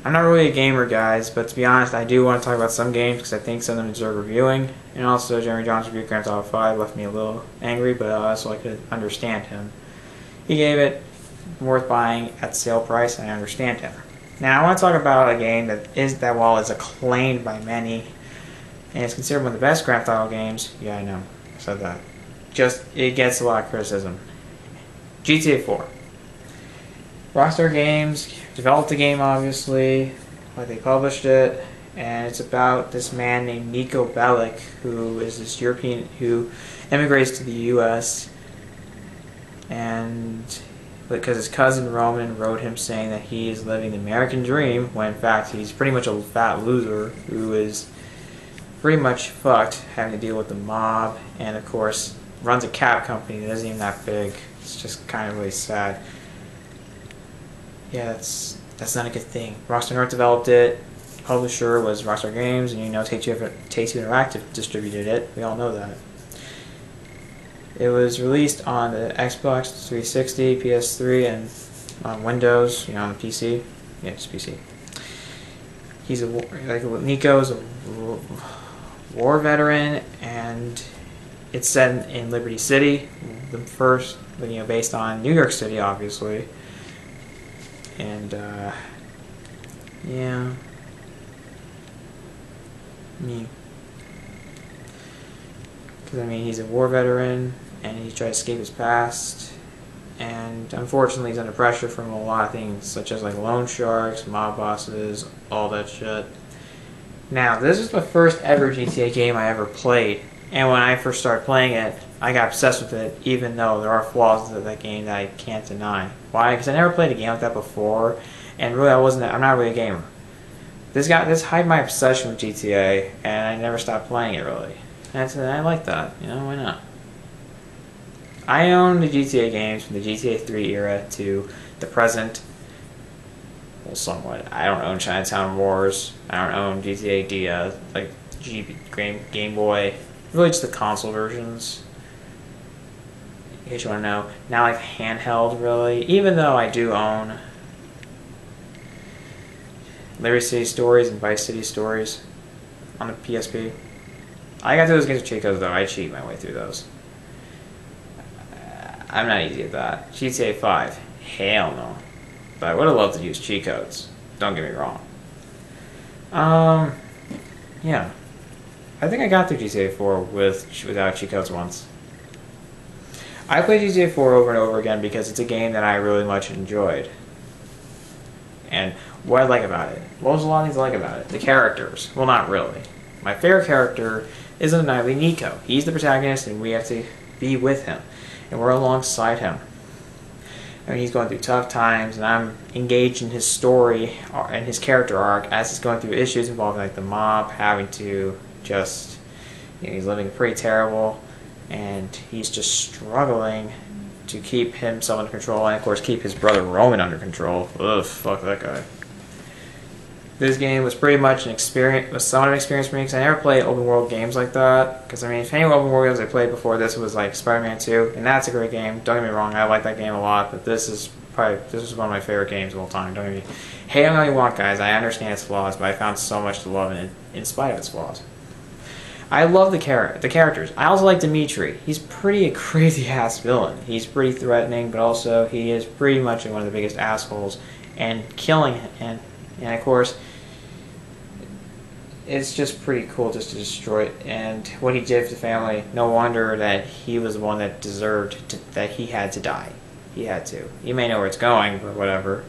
I'm not really a gamer, guys, but to be honest, I do want to talk about some games because I think some of them deserve reviewing. And also, Jeremy John's review of Grand Theft Auto 5 left me a little angry, but also I could understand him. He gave it worth buying at sale price, and I understand him. Now, I want to talk about a game that while it's acclaimed by many, and it's considered one of the best Grand Theft Auto games. Yeah, I know, I said that. Just, it gets a lot of criticism. GTA 4. Rockstar Games developed the game, obviously, but they published it, and it's about this man named Niko Bellic, who is this European who immigrates to the U.S. and because his cousin Roman wrote him saying that he is living the American dream, when in fact he's pretty much a fat loser who is pretty much fucked, having to deal with the mob, and of course runs a cab company that isn't even that big. It's just kind of really sad. Yeah, that's not a good thing. Rockstar North developed it. Publisher was Rockstar Games, and you know Take-Two Interactive distributed it. We all know that. It was released on the Xbox 360, PS3, and on Windows. You know, on the PC. Yeah, it's PC. He's Niko's a war veteran, and it's set in Liberty City, the first, based on New York City, obviously. And, yeah. Because, he's a war veteran, and he tried to escape his past, and unfortunately he's under pressure from a lot of things, such as, loan sharks, mob bosses, all that shit. Now, this is the first ever GTA game I ever played, and when I first started playing it, I got obsessed with it, even though there are flaws in that game that I can't deny. Why? Because I never played a game like that before, and really I'm not really a gamer. This hid my obsession with GTA, and I never stopped playing it, really. And I like that, why not? I own the GTA games from the GTA 3 era to the present. Well, somewhat. I don't own Chinatown Wars. I don't own GTA Dia, Game Boy. Really just the console versions. In case you want to know. Now handheld, really. Even though I do own Liberty City Stories and Vice City Stories on the PSP. I got through those games with cheat codes, though. I cheat my way through those. I'm not easy at that. GTA 5. Hell no. But I would have loved to use cheat codes. Don't get me wrong. Yeah. I think I got through GTA 4 without cheat codes once. I played GTA 4 over and over again because it's a game that I really much enjoyed. And what I like about it. Well, there's a lot of things I like about it. The characters. Well, not really. My favorite character is undeniably Niko. He's the protagonist, and we have to be with him. And we're alongside him. He's going through tough times, and I'm engaged in his story and his character arc as he's going through issues involving the mob, having to just, he's living pretty terrible, and he's just struggling to keep himself under control, and of course keep his brother Roman under control. Ugh, fuck that guy. This game was pretty much somewhat of an experience for me, because I never played open world games like that. Because if any open world games I played before this was Spider-Man 2, and that's a great game. Don't get me wrong, I like that game a lot, but this is one of my favorite games of all time. Don't get me hate on all you want, guys. I understand its flaws, but I found so much to love in it, in spite of its flaws. I love the characters. I also like Dimitri. He's pretty a crazy ass villain. He's pretty threatening, but also he is pretty much one of the biggest assholes, and killing and of course. It's just pretty cool just to destroy it, and what he did for the family, no wonder that he was the one that deserved that he had to die. He had to. You may know where it's going, but whatever.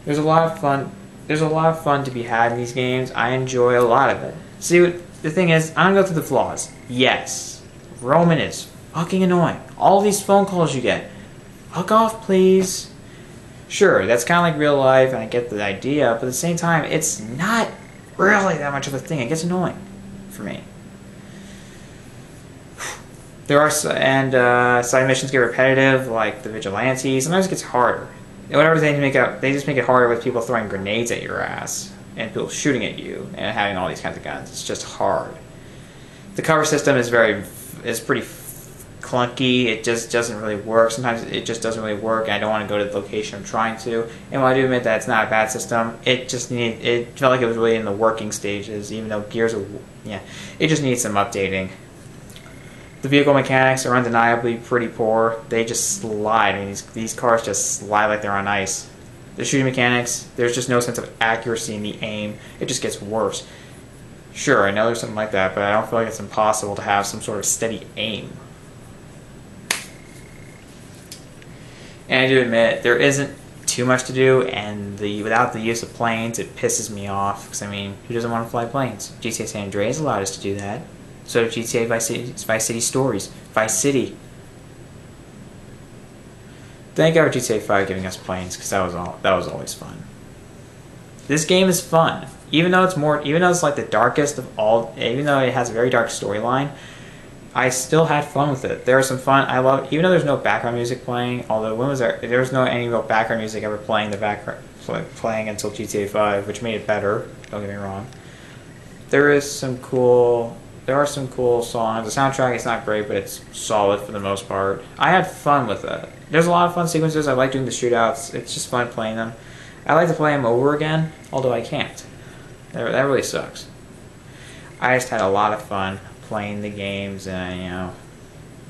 There's a lot of fun to be had in these games. I enjoy a lot of it. See, the thing is, I'm gonna go through the flaws. Yes, Roman is fucking annoying. All these phone calls you get. Fuck off, please. Sure, that's kind of like real life, and I get the idea, but at the same time, it's not really that much of a thing. It gets annoying for me. There are side missions get repetitive, like the vigilante. Sometimes it gets harder. And whatever they just make it harder with people throwing grenades at your ass and people shooting at you and having all these kinds of guns. It's just hard. The cover system is pretty clunky. It just doesn't really work. Sometimes it just doesn't really work, and I don't want to go to the location I'm trying to. And while I do admit that it's not a bad system, it felt like it was really in the working stages, even though it just needs some updating. The vehicle mechanics are undeniably pretty poor. They just slide. I mean, these cars just slide like they're on ice. The shooting mechanics, there's just no sense of accuracy in the aim. It just gets worse. Sure, I know there's something like that, but I don't feel like it's impossible to have some sort of steady aim. And I do admit, there isn't too much to do, and without the use of planes, it pisses me off. Because, I mean, who doesn't want to fly planes? GTA San Andreas allowed us to do that. So did GTA Vice City Stories. Vice City. Thank God for GTA 5 giving us planes, because that was always fun. This game is fun. Even though it's like the darkest of all, even though it has a very dark storyline, I still had fun with it. There was some fun. Even though there's no background music playing, although there was no any real background music ever playing until GTA 5, which made it better. Don't get me wrong. There are some cool songs. The soundtrack is not great, but it's solid for the most part. I had fun with it. There's a lot of fun sequences. I like doing the shootouts. It's just fun playing them. I like to play them over again, although I can't. That really sucks. I just had a lot of fun playing the games, and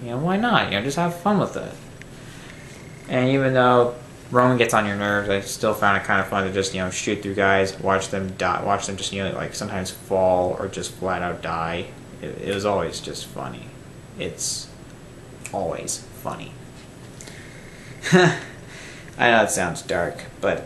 why not? Just have fun with it. And even though Roman gets on your nerves, I still found it kind of fun to just shoot through guys, watch them die, watch them just like sometimes fall or just flat out die. It was always just funny. It's always funny. I know it sounds dark, but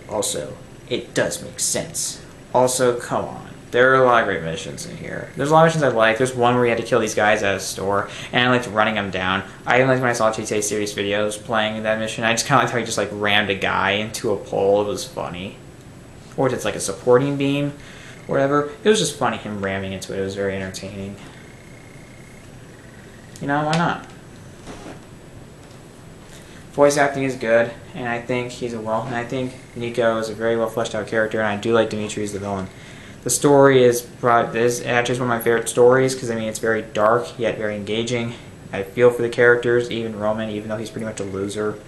also it does make sense. Also, come on. There are a lot of great missions in here. There's a lot of missions I like. There's one where you had to kill these guys at a store, and I liked running them down. I even liked when I saw GTA Series videos playing that mission. I just kind of liked how he just rammed a guy into a pole. It was funny. Or it's like a supporting beam, or whatever. It was just funny him ramming into it. It was very entertaining. Why not? Voice acting is good, and I think I think Nico is a very well fleshed out character, and I do like Dimitri as the villain. The story is actually one of my favorite stories because it's very dark yet very engaging. I feel for the characters, even Roman, even though he's pretty much a loser.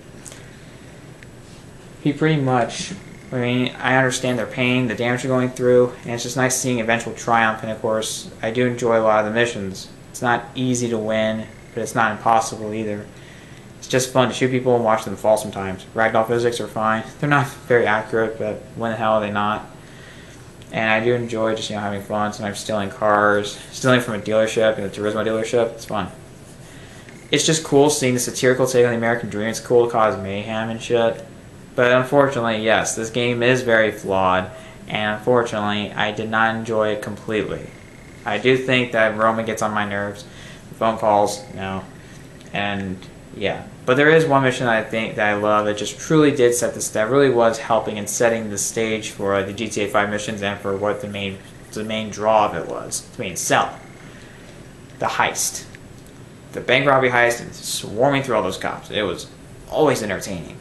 I understand their pain, the damage they're going through, and it's just nice seeing eventual triumph. And of course, I do enjoy a lot of the missions. It's not easy to win, but it's not impossible either. It's just fun to shoot people and watch them fall sometimes. Ragdoll physics are fine. They're not very accurate, but when the hell are they not? And I do enjoy just having fun. Sometimes stealing cars, stealing from a dealership, the Turismo dealership. It's fun. It's just cool seeing the satirical take on the American dream. It's cool to cause mayhem and shit. But unfortunately, yes, this game is very flawed, and unfortunately, I did not enjoy it completely. I do think that Roman gets on my nerves. The phone calls, and yeah. But there is one mission that I think that I love that just truly did set this. That really was helping in setting the stage for the GTA 5 missions and for what the main draw of it was, the main sell. The heist, the bank robbery heist, and swarming through all those cops. It was always entertaining.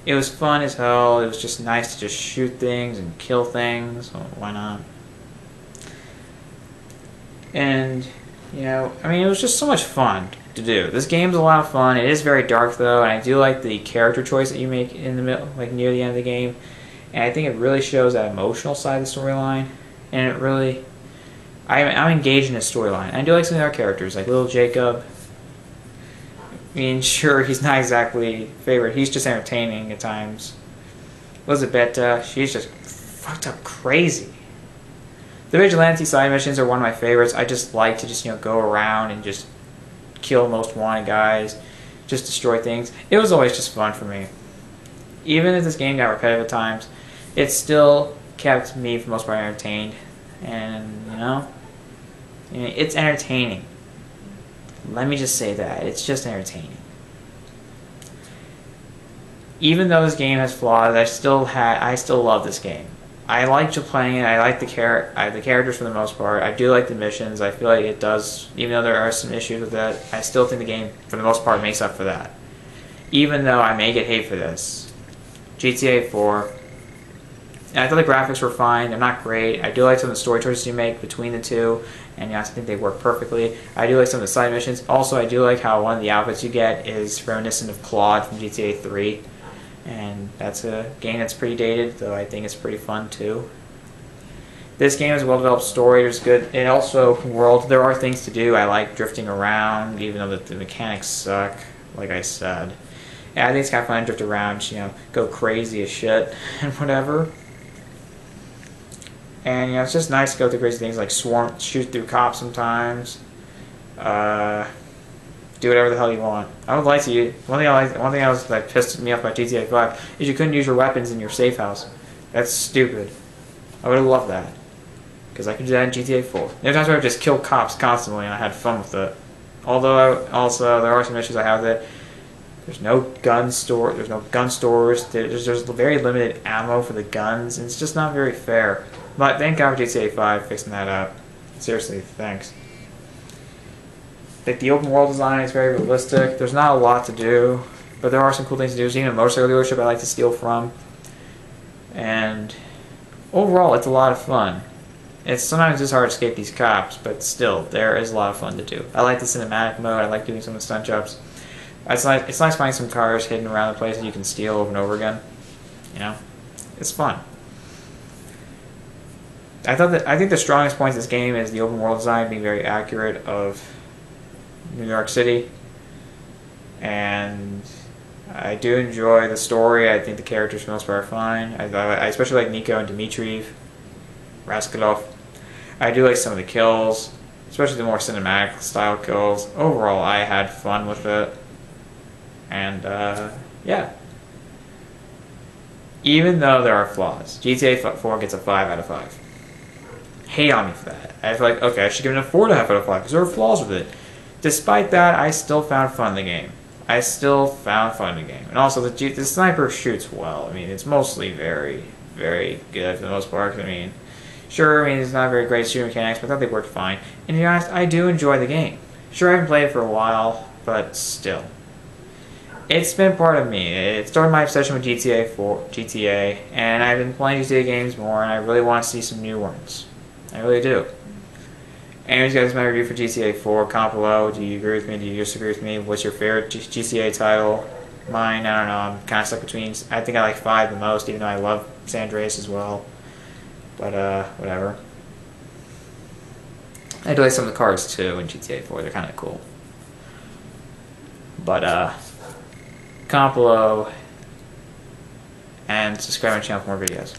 It was fun as hell. It was just nice to just shoot things and kill things. So why not? And it was just so much fun to do. This game's a lot of fun. It is very dark though, and I do like the character choice that you make in the middle, like near the end of the game. And I think it really shows that emotional side of the storyline. And it really, I'm engaged in the storyline. I do like some of the other characters, like Little Jacob. Sure, he's not exactly favorite. He's just entertaining at times. Elizabeth, she's just fucked up crazy. The vigilante side missions are one of my favorites. I just like to just go around and just kill most wanted guys, just destroy things. It was always just fun for me. Even if this game got repetitive at times, it still kept me for the most part entertained. And it's entertaining. Let me just say that it's just entertaining. Even though this game has flaws, I still love this game. I like just playing it. I like the characters for the most part. I do like the missions. I feel like it does, even though there are some issues with that, I still think the game, for the most part, makes up for that. Even though I may get hate for this. GTA 4, And I thought the graphics were fine. They're not great. I do like some of the story choices you make between the two, and yes, I think they work perfectly. I do like some of the side missions. Also, I do like how one of the outfits you get is reminiscent of Claude from GTA 3, and that's a game that's pretty dated, though I think it's pretty fun too. This game has a well-developed story. There's good, and also open world. There are things to do. I like drifting around, even though the mechanics suck, like I said. Yeah, I think it's kind of fun to drift around, go crazy as shit and whatever. And it's just nice to go through crazy things like shoot through cops sometimes. Do whatever the hell you want. I would like to. One thing else that pissed me off about GTA 5 is you couldn't use your weapons in your safe house. That's stupid. I would have loved that. Because I could do that in GTA 4. There are times where I would just kill cops constantly and I had fun with it. Although, also, there are some issues I have that there's no gun store. There's no gun stores. There's very limited ammo for the guns, and it's just not very fair. But thank God for GTA 5 fixing that up. Seriously, thanks. Like the open world design is very realistic. There's not a lot to do, but there are some cool things to do. There's even a motorcycle dealership I like to steal from, and overall, it's a lot of fun. It's sometimes just hard to escape these cops, but still, there is a lot of fun to do. I like the cinematic mode. I like doing some of the stunt jobs. It's nice finding some cars hidden around the place that you can steal over and over again. It's fun. I think the strongest point of this game is the open world design being very accurate of New York City, and I do enjoy the story. I think the characters for the most part are fine. I especially like Nico and Dmitriev, Raskolov. I do like some of the kills, especially the more cinematic style kills. Overall, I had fun with it, and yeah. Even though there are flaws, GTA 4 gets a 5 out of 5. Hate on me for that. I feel like, okay, I should give it a 4.5 out of 5 because there are flaws with it. Despite that, I still found fun in the game. And also, the sniper shoots well. I mean, it's mostly very, very good for the most part. Sure, it's not very great shooting mechanics, but I thought they worked fine. And to be honest, I do enjoy the game. Sure, I haven't played it for a while, but still. It's been part of me. It started my obsession with GTA, and I've been playing GTA games more, and I really want to see some new ones. I really do. Anyways, guys, my review for GTA 4. Comment below. Do you agree with me? Do you disagree with me? What's your favorite GTA title? Mine, I don't know. I'm kind of stuck between. I think I like 5 the most, even though I love San Andreas as well. But, whatever. I do like some of the cars, too, in GTA 4. They're kind of cool. But, comment below. And subscribe to my channel for more videos.